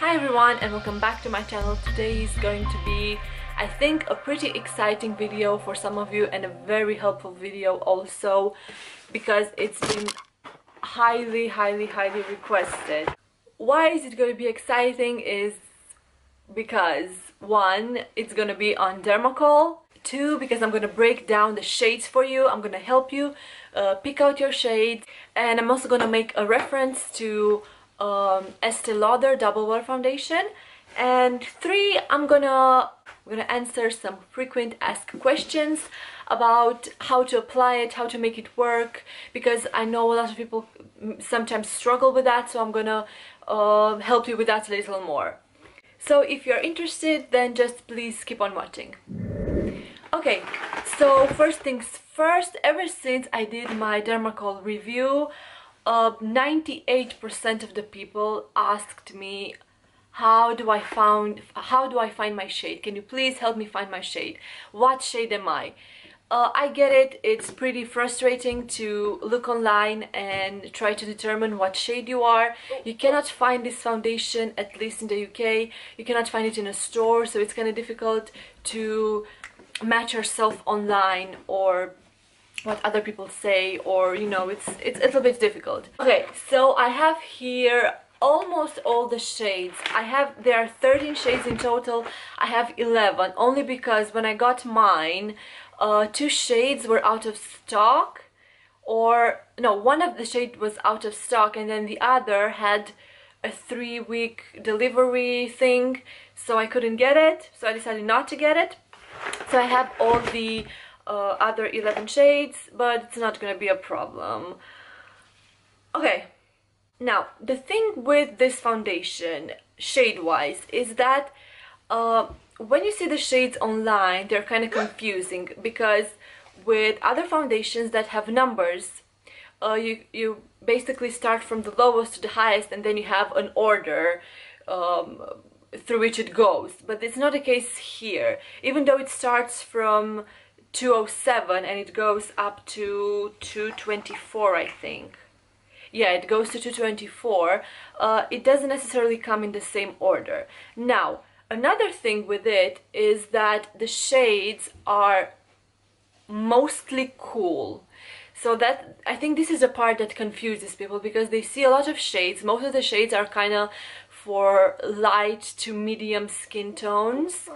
Hi everyone and welcome back to my channel. Today is going to be, I think, a pretty exciting video for some of you and a very helpful video also because it's been highly requested. Why is it going to be exciting is because one, it's going to be on Dermacol. Two, because I'm going to break down the shades for you. I'm going to help you pick out your shades, and I'm also going to make a reference to Estee Lauder Double foundation. And three, I'm gonna answer some frequent asked questions about how to apply it, how to make it work, because I know a lot of people sometimes struggle with that, so I'm gonna help you with that a little more. So if you're interested, then just please keep on watching. Okay, so first things first, ever since I did my Dermacol review, 98% of the people asked me, how do I find my shade? Can you please help me find my shade? What shade am I? I get it, it's pretty frustrating to look online and try to determine what shade you are. You cannot find this foundation, at least in the UK. You cannot find it in a store, so it's kind of difficult to match yourself online there what other people say, or you know, it's a little bit difficult. Okay, so I have here almost all the shades. There are 13 shades in total. I have 11 only because when I got mine, two shades were out of stock, or no, one of the shade was out of stock and then the other had a 3-week delivery thing, so I couldn't get it, so I decided not to get it. So I have all the other 11 shades, but it's not gonna be a problem. Okay, now the thing with this foundation, shade-wise, is that when you see the shades online, they're kind of confusing, because with other foundations that have numbers, you basically start from the lowest to the highest, and then you have an order through which it goes. But it's not the case here. Even though it starts from 207 and it goes up to 224, I think. Yeah, it goes to 224. It doesn't necessarily come in the same order. Now, another thing with it is that the shades are mostly cool. So that, I think this is the part that confuses people, because they see a lot of shades. Most of the shades are kind of for light to medium skin tones,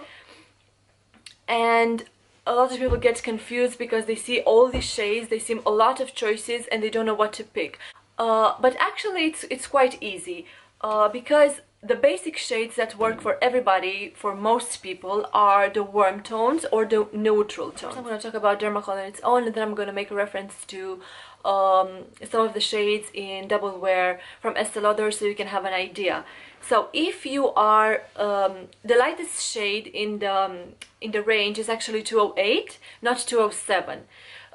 and a lot of people get confused because they see all these shades, they see a lot of choices, and they don't know what to pick. But actually it's quite easy, because the basic shades that work for everybody, for most people, are the warm tones or the neutral tones. I'm going to talk about Dermacol on its own, and then I'm going to make a reference to some of the shades in Double Wear from Estee Lauder, so you can have an idea. So if you are, the lightest shade in the range is actually 208, not 207.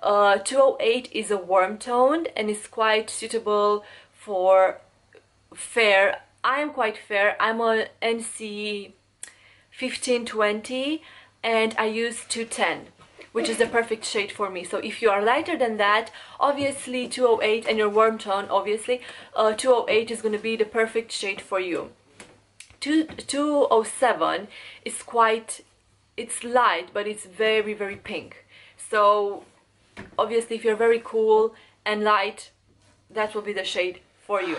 208 is a warm tone and is quite suitable for fair. I am quite fair. I'm on NC 1520 and I use 210, which is the perfect shade for me. So if you are lighter than that, obviously 208, and your warm tone, obviously 208 is going to be the perfect shade for you. 207 is it's light, but it's very pink. So obviously if you're very cool and light, that will be the shade for you.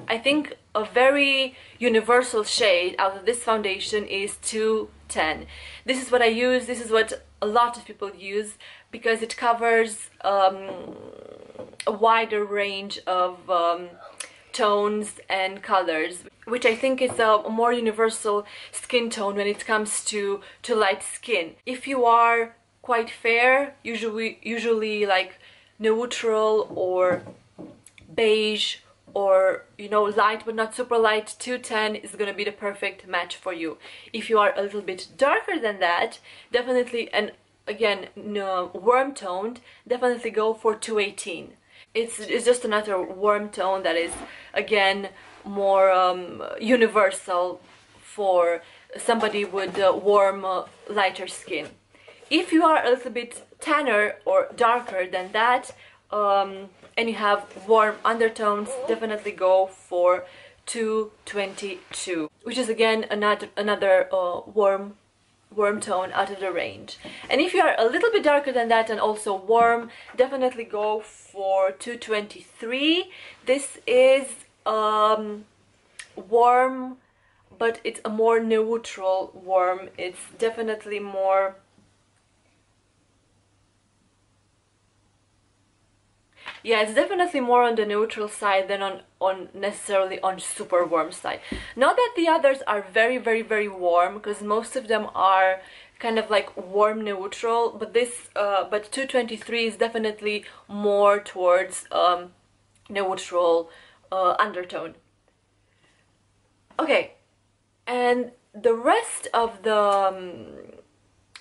I think a very universal shade out of this foundation is 210. This is what I use, this is what a lot of people use, because it covers a wider range of tones and colors, which I think is a more universal skin tone when it comes to light skin. If you are quite fair, usually like neutral or beige, or you know, light but not super light, 210 is going to be the perfect match for you. If you are a little bit darker than that, definitely, and again, no, warm toned, definitely go for 218. It's just another warm tone that is, again, more universal for somebody with warm, lighter skin. If you are a little bit tanner or darker than that, and you have warm undertones, definitely go for 222, which is again another warm tone out of the range. And if you are a little bit darker than that and also warm, definitely go for 223. This is warm, but it's a more neutral warm. It's definitely more, yeah, it's definitely more on the neutral side than on necessarily on super warm side. Not that the others are very warm, because most of them are kind of like warm neutral, but this but 223 is definitely more towards neutral undertone. Okay, and the rest of the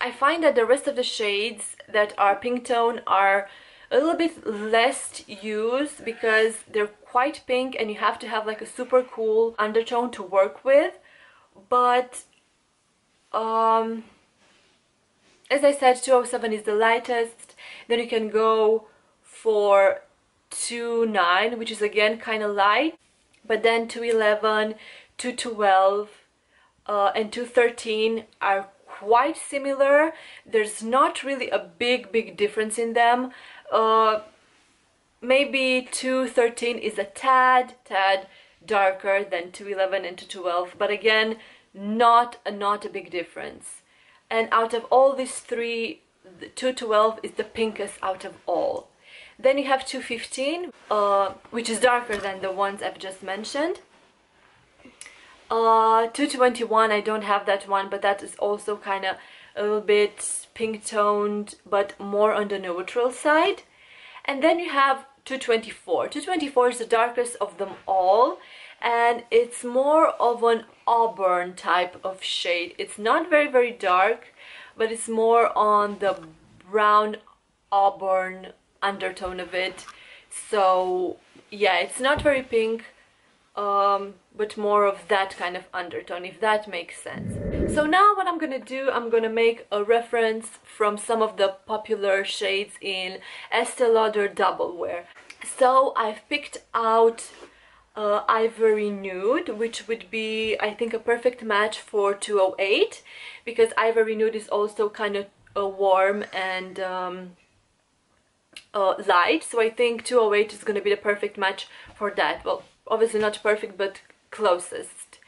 I find that the rest of the shades that are pink tone are a little bit less used, because they're quite pink and you have to have like a super cool undertone to work with. But as I said, 207 is the lightest. Then you can go for 29, which is again kind of light, but then 211, 212 and 213 are quite similar. There's not really a big difference in them. Maybe 213 is a tad darker than 211 and 212, but again, not a big difference. And out of all these three, the 212 is the pinkest out of all. Then you have 215, which is darker than the ones I've just mentioned. 221, I don't have that one, but that is also kind of a little bit pink toned, but more on the neutral side. And then you have 224. 224 is the darkest of them all, and it's more of an auburn type of shade. It's not very dark, but it's more on the brown auburn undertone of it. So yeah, it's not very pink, but more of that kind of undertone, if that makes sense. So now what I'm gonna do, I'm gonna make a reference from some of the popular shades in Estee Lauder Double Wear. So I've picked out Ivory Nude, which would be, I think, a perfect match for 208, because Ivory Nude is also kind of warm and light, so I think 208 is going to be the perfect match for that. Well, obviously not perfect, but closest.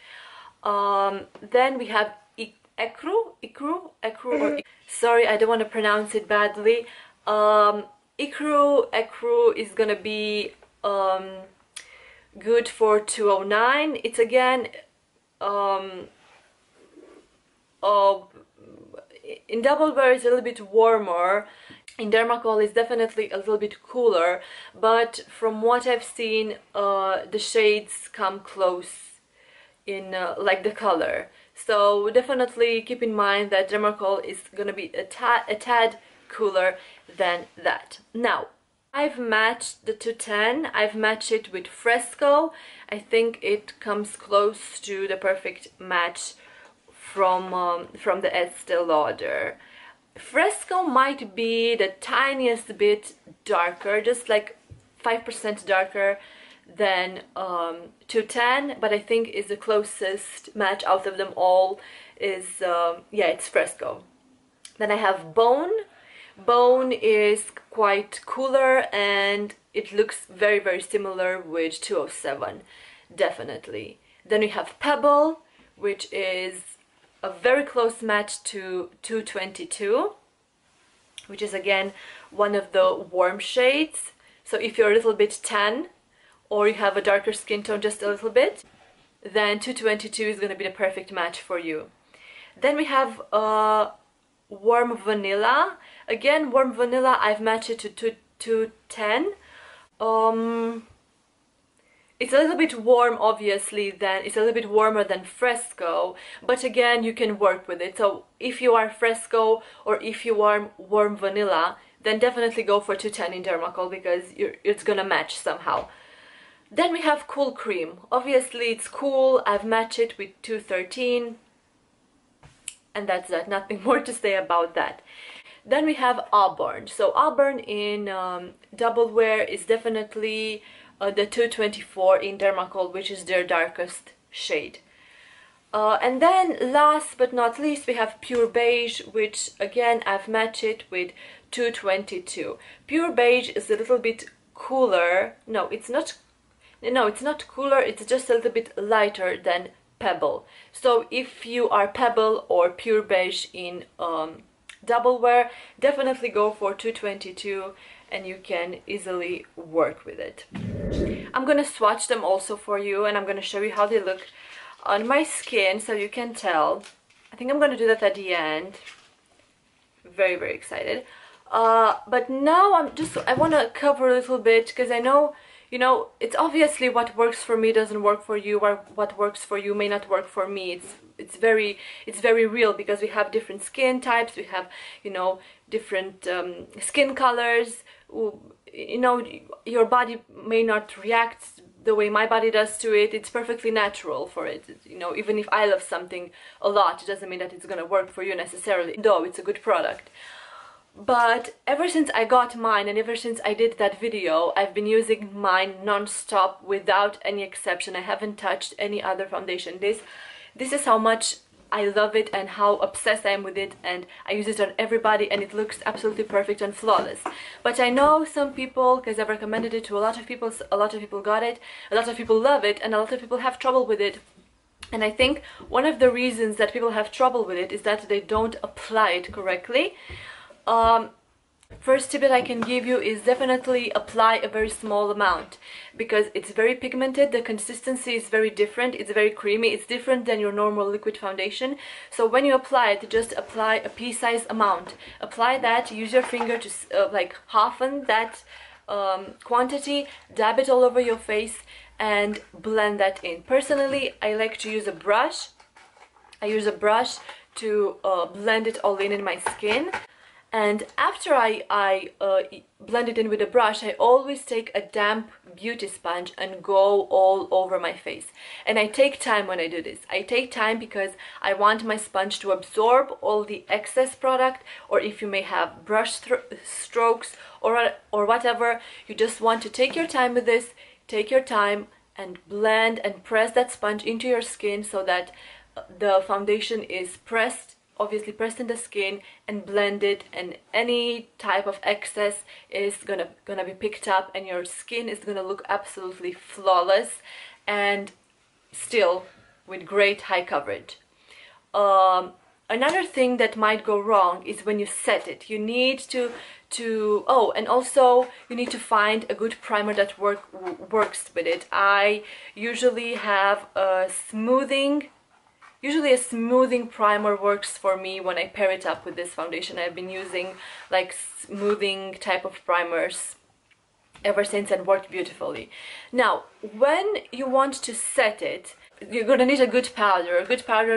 Then we have Ecru, or sorry, I don't want to pronounce it badly. Ecru is gonna be good for 209. It's again in Double Wear is a little bit warmer. In Dermacol is definitely a little bit cooler, but from what I've seen, the shades come close in like the color. So definitely keep in mind that Dermacol is gonna be a tad cooler than that. Now, I've matched the 210. I've matched it with Fresco. I think it comes close to the perfect match from the Estee Lauder. Fresco might be the tiniest bit darker, just like 5% darker than 210, but I think is the closest match out of them all. Is yeah, it's Fresco. Then I have Bone. Bone is quite cooler and it looks very similar with 207, definitely. Then we have Pebble, which is a very close match to 222, which is again one of the warm shades. So if you're a little bit tan or you have a darker skin tone just a little bit, then 222 is going to be the perfect match for you. Then we have Warm Vanilla. Again, Warm Vanilla, I've matched it to 210. It's a little bit warm, obviously, then it's a little bit warmer than Fresco, but again, you can work with it. So if you are Fresco or if you are Warm Vanilla, then definitely go for 210 in Dermacol, because it's gonna match somehow. Then we have Cool Cream. Obviously, it's cool. I've matched it with 213. And that's that, nothing more to say about that. Then we have Auburn. So Auburn in Double Wear is definitely the 224 in Dermacol, which is their darkest shade. And then last but not least, we have Pure Beige, which again I've matched it with 222. Pure Beige is a little bit cooler. No, it's not cooler, it's just a little bit lighter than Pebble. So if you are Pebble or Pure Beige in double wear, definitely go for 222 and you can easily work with it. I'm gonna swatch them also for you, and I'm gonna show you how they look on my skin so you can tell. I think I'm gonna do that at the end. Very, very excited. But now I want to cover a little bit, because I know, you know, it's obviously what works for me doesn't work for you, or what works for you may not work for me. It's very real, because we have different skin types, we have, you know, different skin colors. You know, your body may not react the way my body does to it. It's perfectly natural for it. You know, even if I love something a lot, it doesn't mean that it's gonna work for you necessarily, though it's a good product. But ever since I got mine, and ever since I did that video, I've been using mine non-stop without any exception. I haven't touched any other foundation. This is how much I love it and how obsessed I am with it, and I use it on everybody, and it looks absolutely perfect and flawless. But I know some people, because I've recommended it to a lot of people got it, a lot of people love it, and a lot of people have trouble with it. And I think one of the reasons that people have trouble with it is that they don't apply it correctly. First tip that I can give you is definitely apply a very small amount, because it's very pigmented, the consistency is very different, it's very creamy, it's different than your normal liquid foundation. So when you apply it, just apply a pea-sized amount. Apply that, use your finger to like halfen that quantity, dab it all over your face and blend that in. Personally, I like to use a brush. I use a brush to blend it all in my skin. And after I blend it in with a brush, I always take a damp beauty sponge and go all over my face. And I take time when I do this. I take time because I want my sponge to absorb all the excess product, or if you may have brush strokes or whatever, you just want to take your time with this, take your time and blend and press that sponge into your skin so that the foundation is obviously pressed in the skin and blended, and any type of excess is gonna be picked up, and your skin is gonna look absolutely flawless and still with great high coverage. Another thing that might go wrong is when you set it. You need to and also you need to find a good primer that works with it. I usually have a smoothing primer works for me when I pair it up with this foundation. I've been using like smoothing type of primers ever since, and worked beautifully. Now, when you want to set it, you're gonna need a good powder,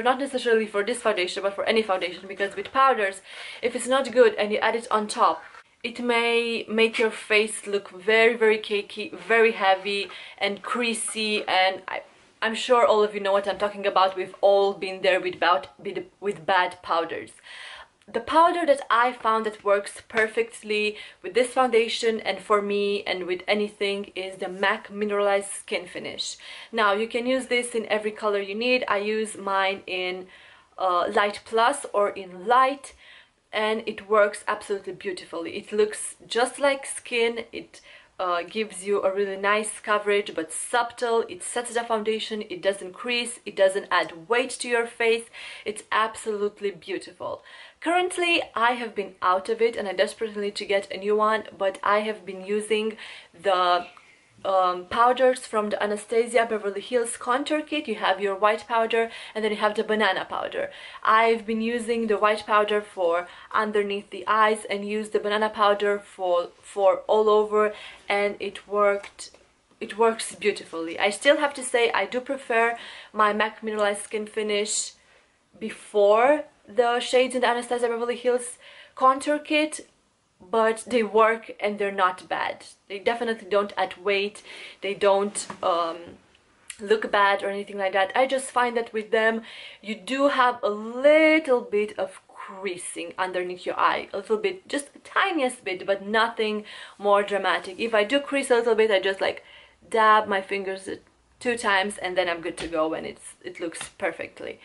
not necessarily for this foundation, but for any foundation, because with powders, if it's not good and you add it on top, it may make your face look very, very cakey, very heavy and creasy, and I'm sure all of you know what I'm talking about. We've all been there with bad powders. The powder that I found that works perfectly with this foundation and for me and with anything is the MAC Mineralized Skin Finish. Now, you can use this in every color you need. I use mine in Light Plus or in Light, and it works absolutely beautifully. It looks just like skin. It gives you a really nice coverage, but subtle. It sets the foundation, it doesn't crease, it doesn't add weight to your face. It's absolutely beautiful. Currently, I have been out of it and I desperately need to get a new one, but I have been using the powders from the Anastasia Beverly Hills Contour Kit. You have your white powder and then you have the banana powder. I've been using the white powder for underneath the eyes and used the banana powder for all over, and it works beautifully. I still have to say I do prefer my MAC Mineralized Skin Finish before the shades in the Anastasia Beverly Hills Contour Kit, but they work and they're not bad. They definitely don't add weight, they don't look bad or anything like that. I just find that with them you do have a little bit of creasing underneath your eye, a little bit, just the tiniest bit, but nothing more dramatic. If I do crease a little bit, I just like dab my fingers 2 times, and then I'm good to go, and it looks perfectly.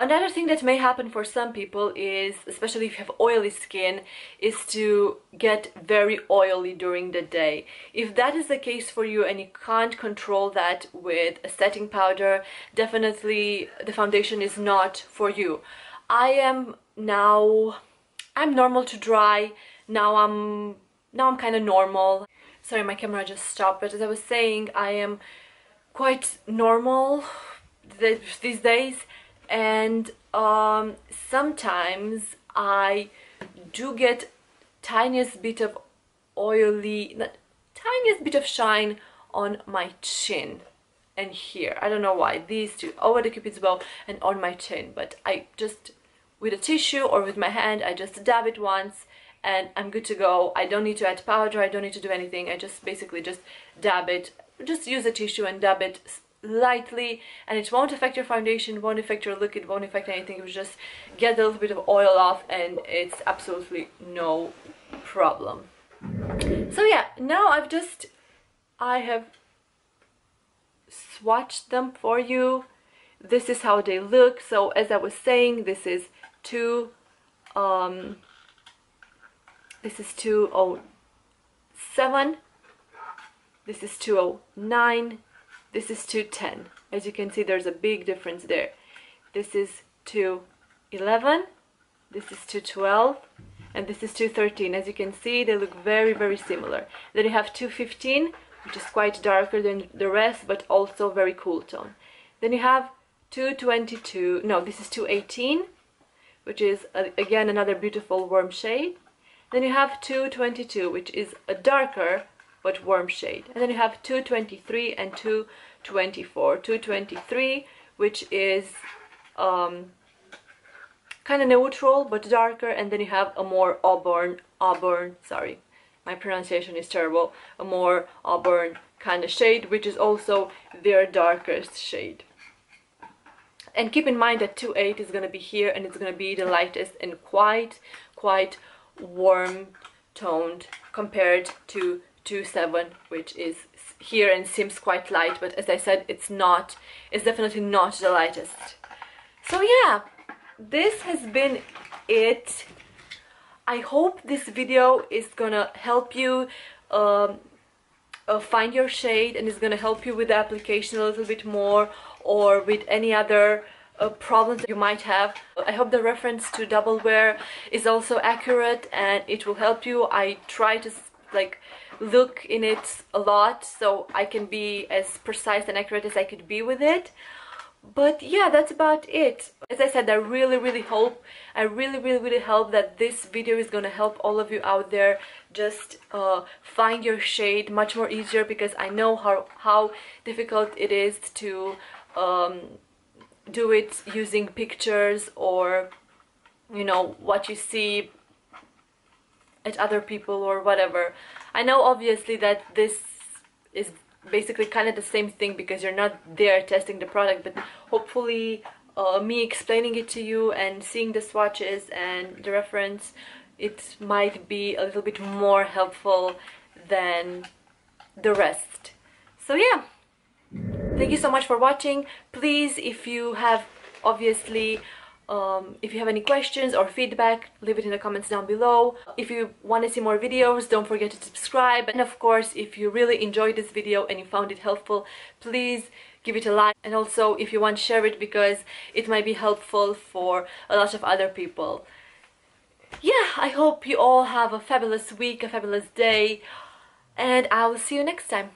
Another thing that may happen for some people is, especially if you have oily skin, is to get very oily during the day. If that is the case for you and you can't control that with a setting powder, definitely the foundation is not for you. I'm normal to dry. Now I'm kind of normal. Sorry, my camera just stopped, but as I was saying, I am quite normal these days. And sometimes I do get tiniest bit of tiniest bit of shine on my chin and here. I don't know why. These two, over the cupid's bow and on my chin, but I just, with a tissue or with my hand, I just dab it once and I'm good to go. I don't need to add powder, I don't need to do anything. I just basically just dab it, just use a tissue and dab it lightly, and it won't affect your foundation, won't affect your look, it won't affect anything. It will just get a little bit of oil off and it's absolutely no problem. So yeah, now I have swatched them for you. This is how they look. So as I was saying, this is 207, this is 209, this is 210. As you can see, there's a big difference there. This is 211, this is 212, and this is 213. As you can see, they look very, very similar. Then you have 215, which is quite darker than the rest, but also very cool tone. Then you have 222, no, this is 218, which is again another beautiful warm shade. Then you have 222, which is a darker but warm shade. And then you have 223 and 224. 223, which is kind of neutral but darker, and then you have a more auburn, sorry, my pronunciation is terrible, a more auburn kind of shade, which is also their darkest shade. And keep in mind that 28 is going to be here, and it's going to be the lightest and quite warm toned compared to 27, which is here and seems quite light, but as I said, it's definitely not the lightest. So yeah, this has been it. I hope this video is gonna help you find your shade, and is gonna help you with the application a little bit more, or with any other problems that you might have. I hope the reference to Double Wear is also accurate and it will help you. I try to look in it a lot so I can be as precise and accurate as I could be with it. But yeah, that's about it. As I said, I really hope that this video is gonna help all of you out there just find your shade much more easier, because I know how difficult it is to do it using pictures, or you know, what you see at other people or whatever. I know obviously that this is basically kind of the same thing because you're not there testing the product, but hopefully me explaining it to you and seeing the swatches and the reference, it might be a little bit more helpful than the rest. So yeah, thank you so much for watching. Please, if you have if you have any questions or feedback, leave it in the comments down below. If you want to see more videos, don't forget to subscribe. And of course, if you really enjoyed this video and you found it helpful, please give it a like. And also, if you want, share it, because it might be helpful for a lot of other people. Yeah, I hope you all have a fabulous week, a fabulous day, and I will see you next time.